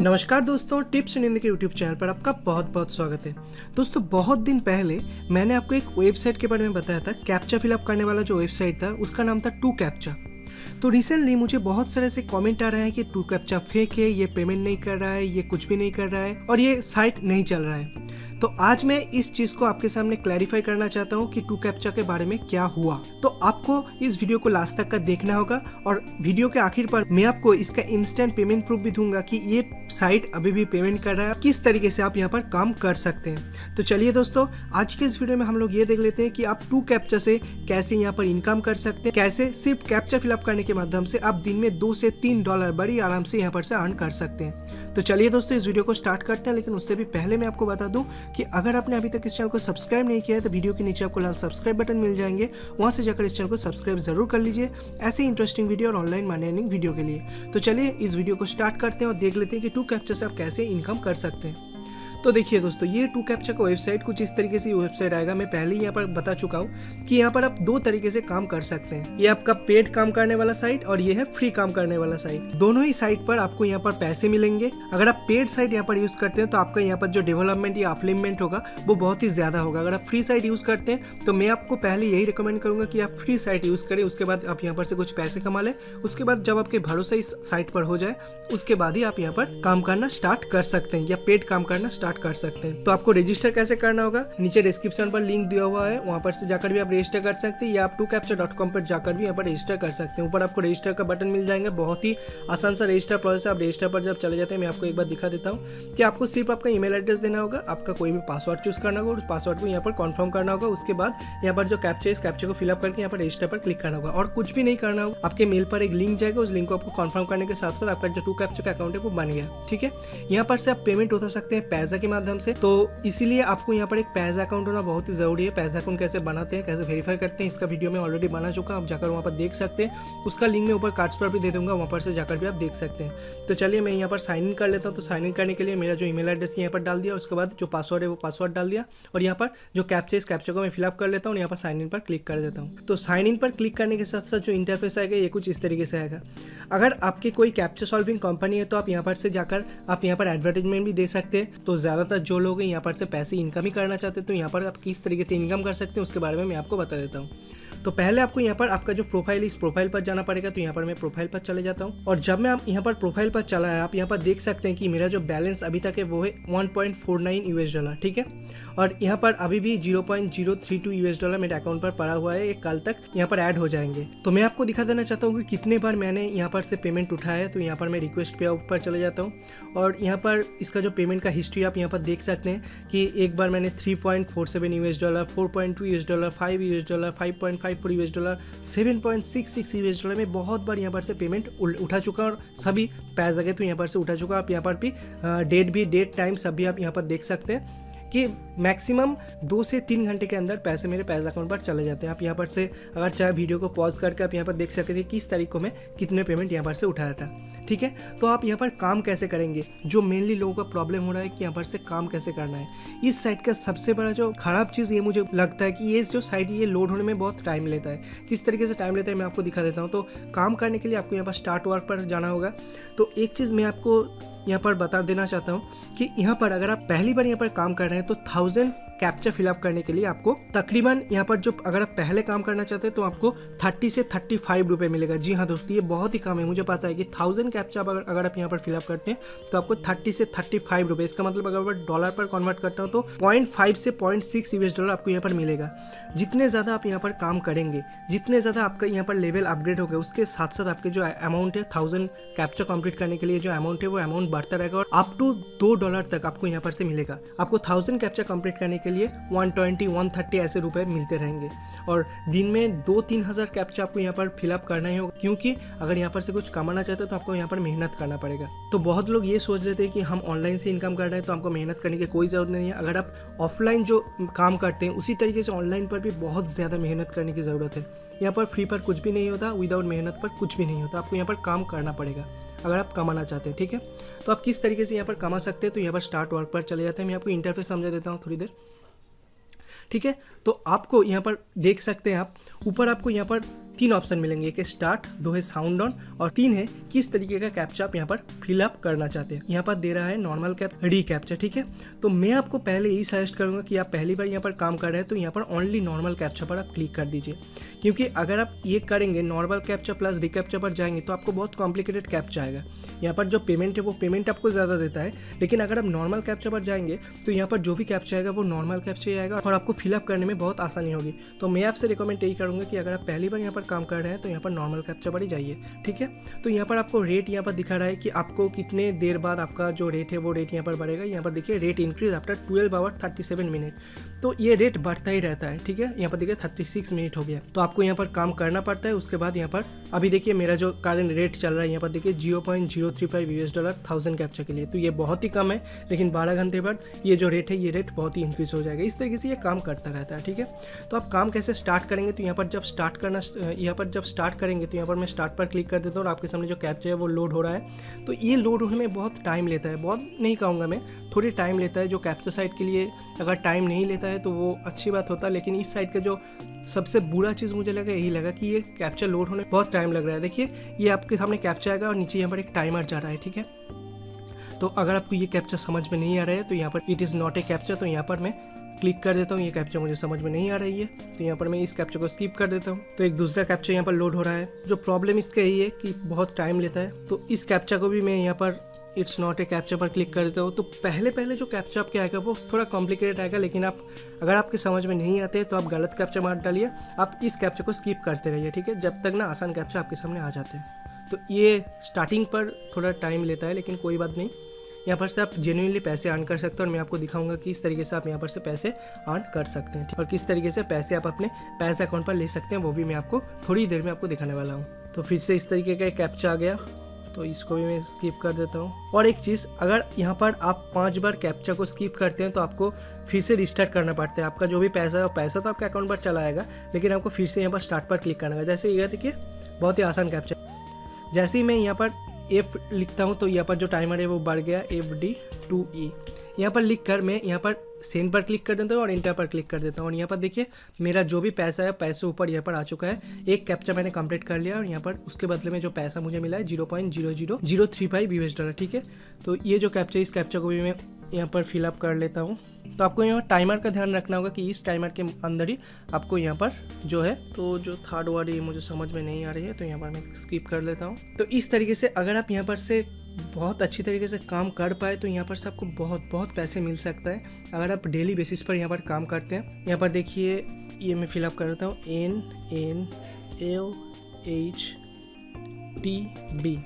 नमस्कार दोस्तों, टिप्स इन हिंदी के यूट्यूब चैनल पर आपका बहुत बहुत स्वागत है। दोस्तों, बहुत दिन पहले मैंने आपको एक वेबसाइट के बारे में बताया था। कैप्चा फिलअप करने वाला जो वेबसाइट था उसका नाम था टू कैप्चा। तो रिसेंटली मुझे बहुत सारे ऐसे कमेंट आ रहे हैं कि टू कैप्चा फेक है, ये पेमेंट नहीं कर रहा है, ये कुछ भी नहीं कर रहा है और ये साइट नहीं चल रहा है। तो आज मैं इस चीज को आपके सामने क्लैरिफाई करना चाहता हूँ कि टू कैप्चा के बारे में क्या हुआ। तो आपको इस वीडियो को लास्ट तक का देखना होगा और वीडियो के आखिर पर मैं आपको इसका इंस्टेंट पेमेंट प्रूफ भी दूंगा कि ये साइट अभी भी पेमेंट कर रहा है, किस तरीके से आप यहाँ पर काम कर सकते हैं। तो चलिए दोस्तों, आज के इस वीडियो में हम लोग ये देख लेते हैं कि आप टू कैप्चा से कैसे यहाँ पर इनकम कर सकते हैं, कैसे सिर्फ कैप्चा फिलअप करने के माध्यम से आप दिन में $2 से $3 बड़ी आराम से यहाँ पर से अर्न कर सकते हैं। तो चलिए दोस्तों, इस वीडियो को स्टार्ट करते हैं। लेकिन उससे भी पहले मैं आपको बता दूं कि अगर आपने अभी तक इस चैनल को सब्सक्राइब नहीं किया है तो वीडियो के नीचे आपको लाल सब्सक्राइब बटन मिल जाएंगे, वहां से जाकर इस चैनल को सब्सक्राइब जरूर कर लीजिए ऐसे इंटरेस्टिंग वीडियो और ऑनलाइन मनी अर्निंग वीडियो के लिए। तो चलिए इस वीडियो को स्टार्ट करते हैं और देख लेते हैं कि टू कैप्चा से आप कैसे इनकम कर सकते हैं। तो देखिए दोस्तों, ये टू कैप्चा का वेबसाइट कुछ इस तरीके से वेबसाइट आएगा। मैं पहले ही यहाँ पर बता चुका हूँ कि यहाँ पर आप दो तरीके से काम कर सकते हैं। ये आपका पेड काम करने वाला साइट और ये है फ्री काम करने वाला साइट। दोनों ही साइट पर आपको यहाँ पर पैसे मिलेंगे। अगर आप पेड साइट यहाँ पर यूज करते हैं तो आपका यहाँ पर जो डेवलपमेंट या अपलिपमेंट होगा वो बहुत ही ज्यादा होगा। अगर आप फ्री साइट यूज करते हैं तो मैं आपको पहले यही रिकमेंड करूंगा कि आप फ्री साइट यूज करें, उसके बाद आप यहाँ पर से कुछ पैसे कमा लें। उसके बाद जब आपके भरोसा इस साइट पर हो जाए उसके बाद ही आप यहाँ पर काम करना स्टार्ट कर सकते हैं या पेड काम करना स्टार्ट कर सकते हैं। तो आपको रजिस्टर कैसे करना होगा, नीचे डिस्क्रिप्शन पर लिंक दिया हुआ है, वहां पर से जाकर भी आप रजिस्टर कर सकते हैं या आप toocapcha.com पर जाकर भी यहाँ पर रजिस्टर कर सकते हैं। ऊपर आपको रजिस्टर का बटन मिल जाएगा। बहुत ही आसान सा रजिस्टर प्रोसेस है। आप रजिस्टर पर जब चले जाते हैं, मैं आपको एक बार दिखा देता हूँ कि आपको सिर्फ आपका ईमेल एड्रेस देना होगा, आपका कोई भी पासवर्ड चूज करना होगा, उस पासवर्ड को यहाँ पर कन्फर्म करना होगा। उसके बाद यहाँ पर जो कैप्चा है इस कैप्चा को फिलअप करके यहाँ पर रजिस्टर पर क्लिक करना होगा और कुछ भी नहीं करना होगा। आपके मेल पर एक लिंक जाएगा, उस लिंक को आपको कन्फर्म करने के साथ साथ आपका जो टू कैप्चा का अकाउंट है वो बन गया। ठीक है, यहाँ पर से आप पेमेंट उठा सकते हैं पैसा के माध्यम से। तो इसीलिए आपको यहाँ पर एक पैसा अकाउंट होना बहुत ही जरूरी है। पैसा अकाउंट कैसे बनाते हैं, कैसे वेरीफाई करते हैं, इसका वीडियो में ऑलरेडी बना चुका, आप जाकर वहाँ पर देख सकते हैं। उसका लिंक मैं ऊपर कार्ड्स पर भी दे दूंगा, वहाँ पर से जाकर भी आप देख सकते हैं। तो चलिए मैं यहाँ पर साइन इन कर लेता हूँ। तो साइन इन करने के लिए मेरा जो ईमेल एड्रेस यहाँ पर डाल दिया, उसके बाद जो पासवर्ड है वो पासवर्ड डाल दिया और यहाँ पर जो कैप्चा इस कैप्चा को मैं फिलअप कर लेता हूँ। यहाँ पर साइन इन पर क्लिक कर देता हूँ। तो साइन इन पर क्लिक करने के साथ साथ जो इंटरफेस आएगा ये कुछ इस तरीके से आएगा। अगर आपकी कोई कैप्चा सॉल्विंग कंपनी है तो आप यहाँ पर से जाकर आप यहाँ पर एडवर्टाइजमेंट भी दे सकते हैं। तो ज्यादातर जो लोग हैं यहाँ पर से पैसे इनकम ही करना चाहते हैं, तो यहाँ पर आप किस तरीके से इनकम कर सकते हैं उसके बारे में मैं आपको बता देता हूँ। तो पहले आपको यहाँ पर आपका जो प्रोफाइल है इस प्रोफाइल पर जाना पड़ेगा। तो यहाँ पर मैं प्रोफाइल पर चले जाता हूँ और जब मैं यहाँ पर प्रोफाइल पर चला है, आप यहाँ पर देख सकते हैं कि मेरा जो बैलेंस अभी तक है वो है $1.49। ठीक है, और यहाँ पर अभी भी $0.032 मेरे अकाउंट पर पड़ा हुआ है। ये कल तक यहाँ पर ऐड हो जाएंगे। तो मैं आपको दिखा देना चाहता हूँ कि कितने बार मैंने यहाँ पर से पेमेंट उठाया है। तो यहाँ पर मैं रिक्वेस्ट पे ऊपर चले जाता हूँ और यहाँ पर इसका जो पेमेंट का हिस्ट्री आप यहाँ पर देख सकते हैं कि एक बार मैंने $3.47, $4.2, $5, $5.54, $7.66 में बहुत बार यहाँ पर से पेमेंट उठा चुका और सभी पैसा गए तो यहाँ पर से उठा चुका। आप यहाँ पर भी डेट टाइम सभी आप यहाँ पर देख सकते हैं कि मैक्सिमम 2 से 3 घंटे के अंदर पैसे मेरे पैसा अकाउंट पर चले जाते हैं। आप यहाँ पर से अगर चाहे वीडियो को पॉज करके आप यहाँ पर देख सकते थे किस तारीख को मैं कितने पेमेंट यहाँ पर से उठाया था। ठीक है, तो आप यहाँ पर काम कैसे करेंगे, जो मेनली लोगों का प्रॉब्लम हो रहा है कि यहाँ पर से काम कैसे करना है। इस साइट का सबसे बड़ा जो खराब चीज़ ये मुझे लगता है कि ये जो साइट ये लोड होने में बहुत टाइम लेता है। किस तरीके से टाइम लेता है मैं आपको दिखा देता हूँ। तो काम करने के लिए आपको यहाँ पर स्टार्ट वर्क पर जाना होगा। तो एक चीज़ मैं आपको यहाँ पर बता देना चाहता हूँ कि यहाँ पर अगर आप पहली बार यहाँ पर काम कर रहे हैं तो 1000 कैप्चा फिलअप करने के लिए आपको तकरीबन यहाँ पर जो अगर आप पहले काम करना चाहते हैं तो आपको 30 से 35 रुपये मिलेगा। जी हाँ दोस्तों, ये बहुत ही कम है। मुझे पता है कि 1000 कैप्चा अगर आप यहाँ पर फिलअप करते हैं तो आपको 30 से 35 रुपये, इसका मतलब अगर मैं डॉलर पर कन्वर्ट करता हूँ तो 0.5 से 0.6 $US आपको यहाँ पर मिलेगा। जितने ज़्यादा आप यहाँ पर काम करेंगे, जितने ज़्यादा आपका यहाँ पर लेवल अपग्रेड होगा, उसके साथ साथ आपके जो अमाउंट है 1000 कैप्चा कंप्लीट करने के लिए जो अमाउंट है वो अमाउंट बढ़ता रहेगा और अप टू $2 तक आपको यहाँ पर से मिलेगा। आपको 1000 कैप्चा कंप्लीट करने के लिए 120, 130 ऐसे रुपए मिलते रहेंगे और दिन में 2-3 हज़ार कैप्चा आपको यहाँ पर फिलअप करना ही होगा, क्योंकि अगर यहाँ पर से कुछ कमाना चाहते हो तो आपको यहाँ पर मेहनत करना पड़ेगा। तो बहुत लोग ये सोच रहे थे कि हम ऑनलाइन से इनकम कर रहे हैं तो हमको मेहनत करने की कोई ज़रूरत नहीं है। अगर आप ऑफलाइन जो काम करते हैं उसी तरीके से ऑनलाइन पर भी बहुत ज़्यादा मेहनत करने की ज़रूरत है। यहाँ पर फ्री पर कुछ भी नहीं होता, विदाउट मेहनत पर कुछ भी नहीं होता। आपको यहाँ पर काम करना पड़ेगा अगर आप कमाना चाहते हैं। ठीक है, तो आप किस तरीके से यहाँ पर कमा सकते हैं, तो यहाँ पर स्टार्ट वर्क पर चले जाते हैं। मैं आपको इंटरफेस समझा देता हूँ थोड़ी देर। ठीक है, तो आपको यहाँ पर देख सकते हैं आप ऊपर आपको यहाँ पर तीन ऑप्शन मिलेंगे, एक है स्टार्ट, 2 है साउंड ऑन और 3 है किस तरीके का कैप्चा आप यहाँ पर फिलअप करना चाहते हैं। यहाँ पर दे रहा है नॉर्मल कैप री कैप्चा, ठीक है। तो मैं आपको पहले यही सजेस्ट करूंगा कि आप पहली बार यहाँ पर काम कर रहे हैं तो यहाँ पर ओनली नॉर्मल कैप्चा पर आप क्लिक कर दीजिए, क्योंकि अगर आप ये करेंगे नॉर्मल कैप्चा प्लस री कैप्चा पर जाएंगे तो आपको बहुत कॉम्प्लिकेटेड कैप्चा आएगा। यहाँ पर जो पेमेंट है वो पेमेंट आपको ज़्यादा देता है, लेकिन अगर आप नॉर्मल कैप्चा पर जाएंगे तो यहाँ पर जो भी कैप्चा आएगा वो नॉर्मल कैप्चा ही आएगा और आपको फिलअप करने में बहुत आसानी होगी। तो मैं आपसे रिकमेंड यही करूँगा कि अगर आप पहली बार यहाँ पर काम कर रहे हैं तो यहाँ पर नॉर्मल कैप्चा पर ही जाइए, ठीक है। तो यहाँ पर आपको रेट यहाँ पर दिखा रहा है कि आपको कितने देर बाद आपका जो रेट है वो रेट यहाँ पर बढ़ेगा। यहाँ पर देखिए rate increase after 12 hour 37 minute, तो ये रेट बढ़ता ही रहता है, ठीक है। यहाँ पर देखिए 36 मिनट हो गया, तो आपको यहाँ पर काम करना पड़ता है। उसके बाद यहाँ पर अभी देखिए मेरा जो करंट रेट चल रहा है यहाँ पर देखिए $0.035 1000 कैप्चा के लिए, तो ये बहुत ही कम है, लेकिन 12 घंटे बाद ये जो रेट है ये रेट बहुत ही इंक्रीज हो जाएगा। इस तरीके से ये काम करता रहता है, ठीक है। तो आप काम कैसे स्टार्ट करेंगे, तो यहाँ पर जब स्टार्ट करेंगे तो यहाँ पर मैं स्टार्ट पर क्लिक कर देता हूँ और आपके सामने जो कैप्चा है वो लोड हो रहा है। तो ये लोड होने में बहुत टाइम लेता है, बहुत नहीं कहूँगा मैं, थोड़ी टाइम लेता है। जो कैप्चा साइट के लिए अगर टाइम नहीं लेता है तो वो अच्छी बात होता है, लेकिन इस साइट का जो सबसे बुरा चीज़ मुझे लगा यही लगा कि ये कैप्चा लोड होने बहुत टाइम लग रहा है। देखिए ये आपके सामने कैप्चा आएगा और नीचे यहाँ पर एक टाइमर जा रहा है, ठीक है। तो अगर आपको ये कैप्चा समझ में नहीं आ रहा है तो यहाँ पर it is not a captcha, तो यहाँ पर मैं क्लिक कर देता हूँ। ये कैप्चा मुझे समझ में नहीं आ रही है तो यहाँ पर मैं इस कैप्चा को स्किप कर देता हूँ। तो एक दूसरा कैप्चा यहाँ पर लोड हो रहा है। जो प्रॉब्लम इसका यही है कि बहुत टाइम लेता है, तो इस कैप्चा को भी मैं यहाँ पर इट्स नॉट ए कैप्चा पर क्लिक कर देता हूँ। तो पहले जो कैप्चा आपके आएगा वो थोड़ा कॉम्प्लिकेटेड आएगा, लेकिन अगर आपके समझ में नहीं आते तो आप गलत कैप्चा मार डालिए, आप इस कैप्चा को स्किप करते रहिए, ठीक है, जब तक ना आसान कैप्चा आपके सामने आ जाते हैं। तो ये स्टार्टिंग पर थोड़ा टाइम लेता है, लेकिन कोई बात नहीं, यहाँ पर से आप जेन्युइनली पैसे अर्न कर सकते हैं और मैं आपको दिखाऊंगा कि इस तरीके से आप यहाँ पर से पैसे अर्न कर सकते हैं और किस तरीके से पैसे आप अपने पैसे अकाउंट पर ले सकते हैं, वो भी मैं आपको थोड़ी देर में आपको दिखाने वाला हूँ। तो फिर से इस तरीके का एक कैप्चा आ गया, तो इसको भी मैं स्किप कर देता हूँ। और एक चीज़, अगर यहाँ पर आप 5 बार कैप्चा को स्किप करते हैं तो आपको फिर से रिस्टार्ट करना पड़ता है। आपका जो भी पैसा है वो पैसा तो आपके अकाउंट पर चला आएगा, लेकिन आपको फिर से यहाँ पर स्टार्ट पर क्लिक करना है। जैसे ये देखिए बहुत ही आसान कैप्चा, जैसे ही मैं यहाँ पर F लिखता हूँ तो यहाँ पर जो टाइमर है वो बढ़ गया FD2E। यहाँ पर लिख कर मैं यहाँ पर सेंड पर क्लिक कर देता हूँ और इंटर पर क्लिक कर देता हूँ और यहाँ पर देखिए मेरा जो भी पैसा है पैसे ऊपर यहाँ पर आ चुका है। एक कैप्चा मैंने कंप्लीट कर लिया और यहाँ पर उसके बदले में जो पैसा मुझे मिला है $0.00035, ठीक है। तो ये जो कैप्चा, इस कैप्चा को भी मैं यहाँ पर फिलअप कर लेता हूँ। तो आपको यहाँ टाइमर का ध्यान रखना होगा कि इस टाइमर के अंदर ही आपको यहाँ पर जो है, तो जो थर्ड वर्ड है मुझे समझ में नहीं आ रही है तो यहाँ पर मैं स्किप कर लेता हूँ। तो इस तरीके से अगर आप यहाँ पर से बहुत अच्छी तरीके से काम कर पाए तो यहाँ पर से आपको बहुत पैसे मिल सकता है अगर आप डेली बेसिस पर यहाँ पर काम करते हैं। यहाँ पर देखिए ये मैं फिलअप कर देता हूँ NNLHTB,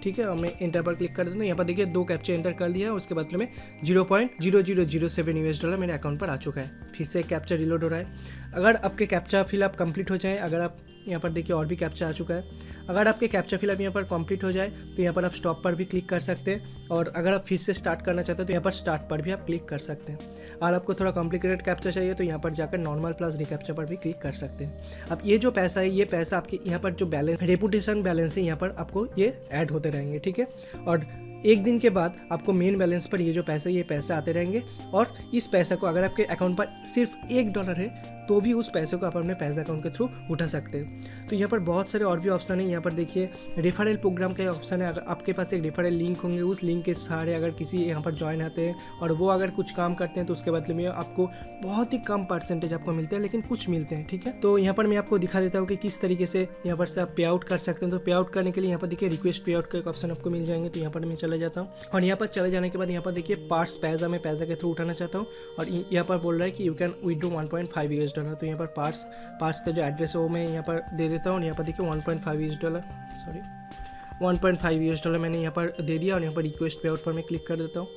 ठीक है, और मैं इंटर पर क्लिक कर देता हूँ। यहाँ पर देखिए 2 कैप्चा एंटर कर लिया है और उसके बदले में $0.0007 मेरे अकाउंट पर आ चुका है। फिर से कैप्चा रिलोड हो रहा है। अगर आपके कैप्चा फिलअप कंप्लीट हो जाए, अगर आप यहाँ पर देखिए और भी कैप्चा आ चुका है, अगर आपके कैप्चा फिलअप यहाँ पर कंप्लीट हो जाए तो यहाँ पर आप स्टॉप पर भी क्लिक कर सकते हैं और अगर आप फिर से स्टार्ट करना चाहते हैं तो यहाँ पर स्टार्ट पर भी आप क्लिक कर सकते हैं। और आपको थोड़ा कॉम्प्लिकेटेड कैप्चा चाहिए तो यहाँ पर जाकर नॉर्मल प्लस रिकैप्चा पर भी क्लिक कर सकते हैं। अब ये जो पैसा है, ये पैसा आपके यहाँ पर जो बैलेंस, रेपुटेशन बैलेंस है, यहाँ पर आपको ये ऐड होते रहेंगे, ठीक है। और एक दिन के बाद आपको मेन बैलेंस पर ये जो पैसा, ये पैसे आते रहेंगे और इस पैसे को अगर आपके अकाउंट पर सिर्फ $1 है तो भी उस पैसे को आप अपने पैसे अकाउंट के थ्रू उठा सकते हैं। तो यहाँ पर बहुत सारे और भी ऑप्शन है। यहाँ पर देखिए रेफरल प्रोग्राम का ऑप्शन है। अगर आपके पास एक रेफरल लिंक होंगे, उस लिंक के सहारे अगर किसी यहाँ पर ज्वाइन आते हैं और वो अगर कुछ काम करते हैं तो उसके बदले में आपको बहुत ही कम परसेंटेज आपको मिलते हैं, लेकिन कुछ मिलते हैं, ठीक है। तो यहाँ पर मैं आपको दिखा देता हूँ कि किस तरीके से यहाँ पर से आप पे आउट कर सकते हैं। तो पे आउट करने के लिए यहाँ पर देखिए रिक्वेस्ट पे आउट का एक ऑप्शन आपको मिल जाएंगे, तो यहाँ पर मैं चले जाता हूँ और यहाँ पर चले जाने के बाद यहाँ पर देखिए पार्ट्स पैसा, मैं पैसा के थ्रू उठाना चाहता हूँ और यहाँ पर बोल रहा है कि यू कैन विड्रॉ $1.5। तो यहाँ पर पार्ट्स का जो एड्रेस है वो मैं यहाँ पर दे देता हूँ और यहाँ पर देखिए $1.5 मैंने यहाँ पर दे दिया और यहाँ पर रिक्वेस्ट पे आउट पर मैं क्लिक कर देता हूँ।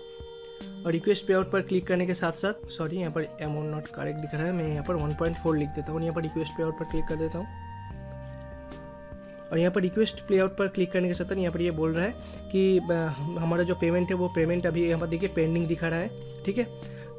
और रिक्वेस्ट पे आउट पर क्लिक करने के साथ साथ, सॉरी यहाँ पर अमाउंट नॉट करेक्ट दिख रहा है, मैं यहाँ पर 1.4 लिख देता हूँ और यहाँ पर रिक्वेस्ट पे आउट पर क्लिक कर देता हूँ। और यहाँ पर रिक्वेस्ट प्ले आउट पर क्लिक करने के साथ यहाँ पर ये बोल रहा है कि हमारा जो पेमेंट है वो पेमेंट अभी यहाँ पर देखिए पेंडिंग दिखा रहा है, ठीक है।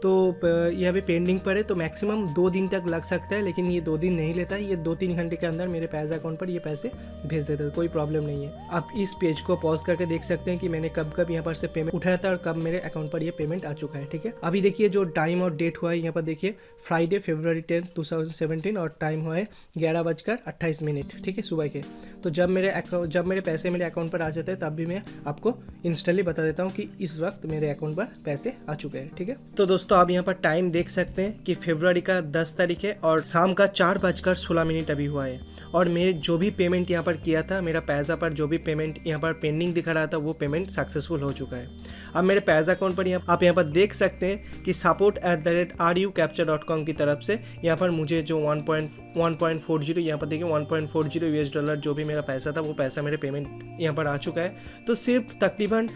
तो ये अभी पेंडिंग पर है, तो मैक्सिमम 2 दिन तक लग सकता है, लेकिन ये 2 दिन नहीं लेता है। ये 2-3 घंटे के अंदर मेरे पैसा अकाउंट पर ये पैसे भेज देते हैं, कोई प्रॉब्लम नहीं है। आप इस पेज को पॉज करके देख सकते हैं कि मैंने कब कब यहाँ पर से पेमेंट उठाया था और कब मेरे अकाउंट पर ये पेमेंट आ चुका है। ठीक है, अभी देखिए जो टाइम और डेट हुआ है यहाँ पर देखिए, फ्राइडे February 10, 2017 और टाइम हुआ है 11:28। ठीक है, सुबह के। तो जब मेरे पैसे मेरे अकाउंट पर आ जाते हैं तब भी मैं आपको इंस्टेंटली बता देता हूँ कि इस वक्त मेरे अकाउंट पर पैसे आ चुके हैं। ठीक है, तो दोस्तों आप यहाँ पर टाइम देख सकते हैं कि फरवरी का 10 तारीख है और शाम का 4:16 अभी हुआ है। और मेरे जो भी पेमेंट यहाँ पर किया था, मेरा पैसा पर जो भी पेमेंट यहाँ पर पेंडिंग दिखा रहा था, वो पेमेंट सक्सेसफुल हो चुका है। अब मेरे पैसा अकाउंट पर आप यहाँ पर देख सकते हैं कि support@rucaptcha.com की तरफ से यहाँ पर मुझे जो 1.40 यहाँ पर देखिए $1.40 जो भी मेरा पैसा था, वो पैसा मेरे पेमेंट यहाँ पर आ चुका है। तो सिर्फ तकरीबन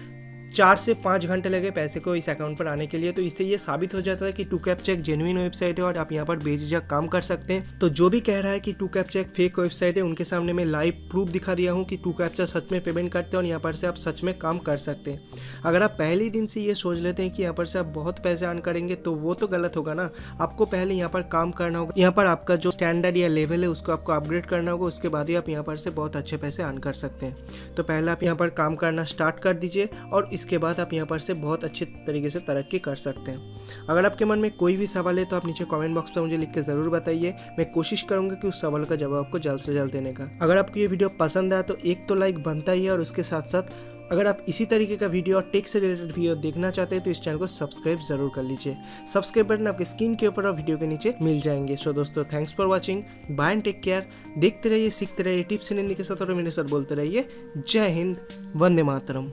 4 से 5 घंटे लगे पैसे को इस अकाउंट पर आने के लिए। तो इससे ये साबित हो जाता है कि 2Captcha एक जेन्युइन वेबसाइट है और आप यहाँ पर बेझिझक काम कर सकते हैं। तो जो भी कह रहा है कि 2Captcha एक फेक वेबसाइट है, उनके सामने मैं लाइव प्रूफ दिखा दिया हूँ कि 2Captcha सच में पेमेंट करते हैं और यहाँ पर से आप सच में काम कर सकते हैं। अगर आप पहले ही दिन से ये सोच लेते हैं कि यहाँ पर से आप बहुत पैसे अर्न करेंगे, तो वो तो गलत होगा ना। आपको पहले यहाँ पर काम करना होगा, यहाँ पर आपका जो स्टैंडर्ड या लेवल है उसको आपको अपग्रेड करना होगा, उसके बाद ही आप यहाँ पर से बहुत अच्छे पैसे अर्न कर सकते हैं। तो पहले आप यहाँ पर काम करना स्टार्ट कर दीजिए और इसके बाद आप यहाँ पर से बहुत अच्छे तरीके से तरक्की कर सकते हैं। अगर आपके मन में कोई भी सवाल है तो आप नीचे कमेंट बॉक्स पर मुझे लिख के ज़रूर बताइए। मैं कोशिश करूंगा कि उस सवाल का जवाब आपको जल्द से जल्द देने का। अगर आपको ये वीडियो पसंद आया तो एक तो लाइक बनता ही है, और उसके साथ साथ अगर आप इसी तरीके का वीडियो और टेक से रिलेटेड वीडियो देखना चाहते हैं तो इस चैनल को सब्सक्राइब जरूर कर लीजिए। सब्सक्राइब बटन आपके स्क्रीन के ऊपर और वीडियो के नीचे मिल जाएंगे। सो दोस्तों, thanks for watching, bye and take care. देखते रहिए, सीखते रहिए, टिप्स इन हिंदी के साथ और मेरे साथ बोलते रहिए। जय हिंद, वंदे मातरम।